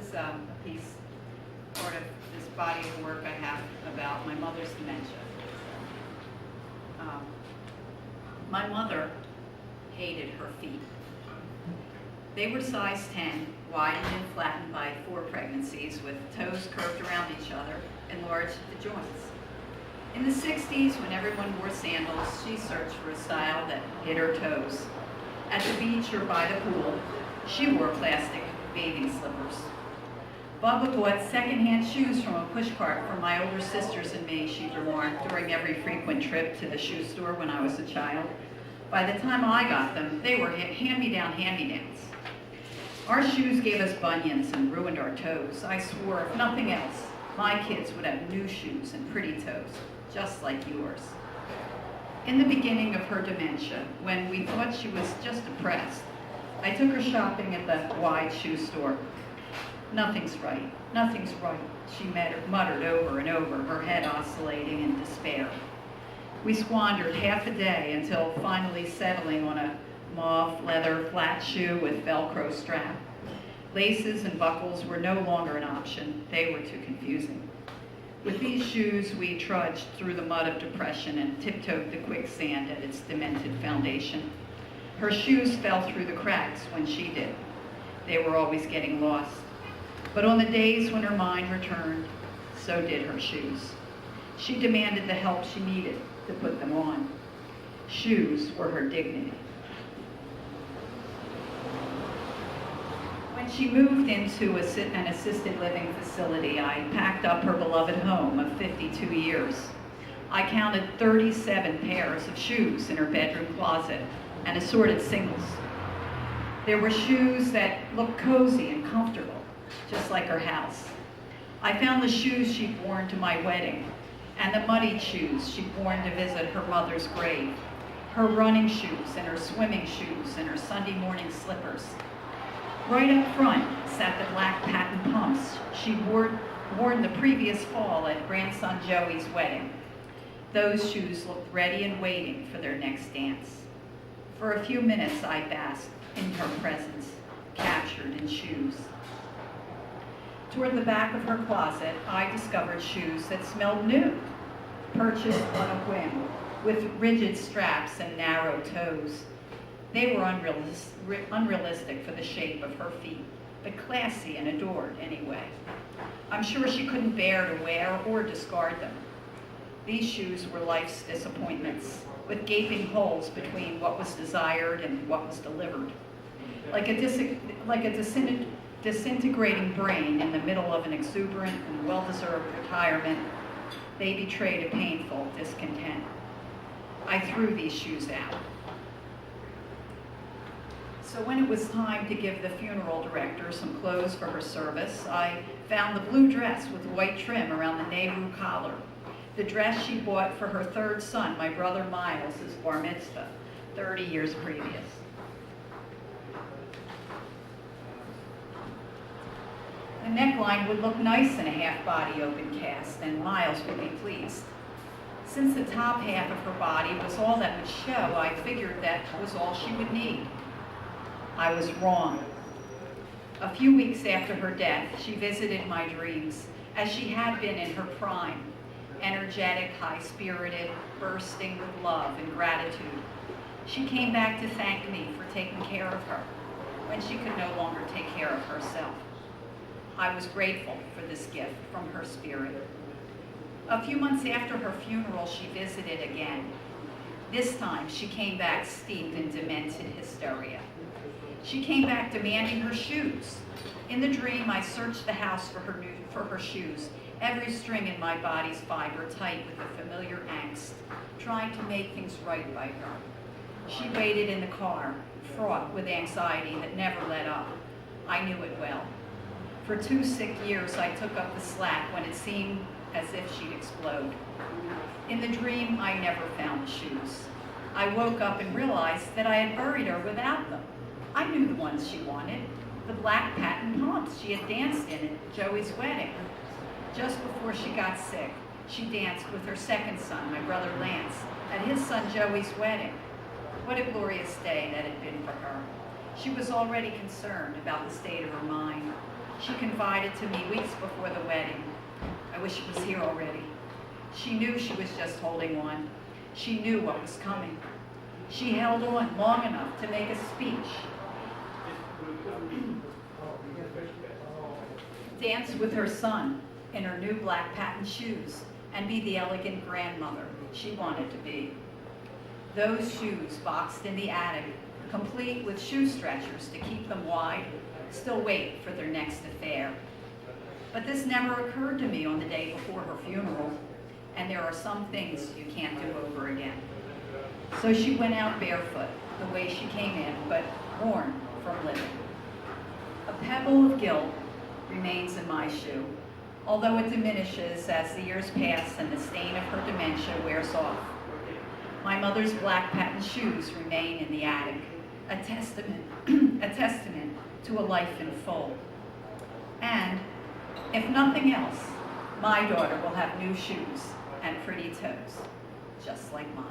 is a piece, part of this body of work I have about my mother's dementia. My mother hated her feet. They were size 10, widened and flattened by 4 pregnancies, with toes curved around each other, enlarged at the joints. In the 60s, when everyone wore sandals, she searched for a style that hid her toes. At the beach or by the pool, she wore plastic bathing slippers. Bubba bought secondhand shoes from a pushcart for my older sisters and me she'd worn during every frequent trip to the shoe store when I was a child. By the time I got them, they were hand-me-downs. Our shoes gave us bunions and ruined our toes. I swore, if nothing else, my kids would have new shoes and pretty toes, just like yours. In the beginning of her dementia, when we thought she was just depressed, I took her shopping at the wide shoe store. Nothing's right, she muttered over and over, her head oscillating in despair. We squandered half a day until finally settling on a mauve leather flat shoe with Velcro strap. Laces and buckles were no longer an option. They were too confusing. With these shoes, we trudged through the mud of depression and tiptoed the quicksand at its demented foundation. Her shoes fell through the cracks when she did. They were always getting lost. But on the days when her mind returned, so did her shoes. She demanded the help she needed to put them on. Shoes were her dignity. When she moved into an assisted living facility, I packed up her beloved home of 52 years. I counted 37 pairs of shoes in her bedroom closet and assorted singles. There were shoes that looked cozy and comfortable, just like her house. I found the shoes she'd worn to my wedding and the muddied shoes she'd worn to visit her mother's grave, her running shoes and her swimming shoes and her Sunday morning slippers. Right up front sat the black patent pumps she'd worn the previous fall at grandson Joey's wedding. Those shoes looked ready and waiting for their next dance. For a few minutes I basked in her presence, captured in shoes. Toward the back of her closet, I discovered shoes that smelled new, purchased on a whim, with rigid straps and narrow toes. They were unrealistic for the shape of her feet, but classy and adored anyway. I'm sure she couldn't bear to wear or discard them. These shoes were life's disappointments, with gaping holes between what was desired and what was delivered. Like a disintegrating brain in the middle of an exuberant and well-deserved retirement, they betrayed a painful discontent. I threw these shoes out. So when it was time to give the funeral director some clothes for her service, I found the blue dress with white trim around the Nehru collar, the dress she bought for her third son, my brother Miles' bar mitzvah, 30 years previous. The neckline would look nice in a half-body open cast, and Miles would be pleased. Since the top half of her body was all that would show, I figured that was all she would need. I was wrong. A few weeks after her death, she visited my dreams, as she had been in her prime, energetic, high-spirited, bursting with love and gratitude. She came back to thank me for taking care of her, when she could no longer take care of herself. I was grateful for this gift from her spirit. A few months after her funeral, she visited again. This time, she came back steeped in demented hysteria. She came back demanding her shoes. In the dream, I searched the house for her shoes, every string in my body's fiber tight with the familiar angst, trying to make things right by her. She waited in the car, fraught with anxiety that never let up. I knew it well. For 2 sick years, I took up the slack when it seemed as if she'd explode. In the dream, I never found the shoes. I woke up and realized that I had buried her without them. I knew the ones she wanted, the black patent pumps she had danced in at Joey's wedding. Just before she got sick, she danced with her second son, my brother Lance, at his son Joey's wedding. What a glorious day that had been for her. She was already concerned about the state of her mind. She confided to me weeks before the wedding. I wish it was here already. She knew she was just holding on. She knew what was coming. She held on long enough to make a speech, dance with her son in her new black patent shoes, and be the elegant grandmother she wanted to be. Those shoes boxed in the attic, complete with shoe stretchers to keep them wide, still wait for their next affair. But this never occurred to me on the day before her funeral, and there are some things you can't do over again. So she went out barefoot, the way she came in, but worn from living. A pebble of guilt remains in my shoe, although it diminishes as the years pass and the stain of her dementia wears off. My mother's black patent shoes remain in the attic, a testament to a life in full. And, if nothing else, my daughter will have new shoes and pretty toes, just like mine.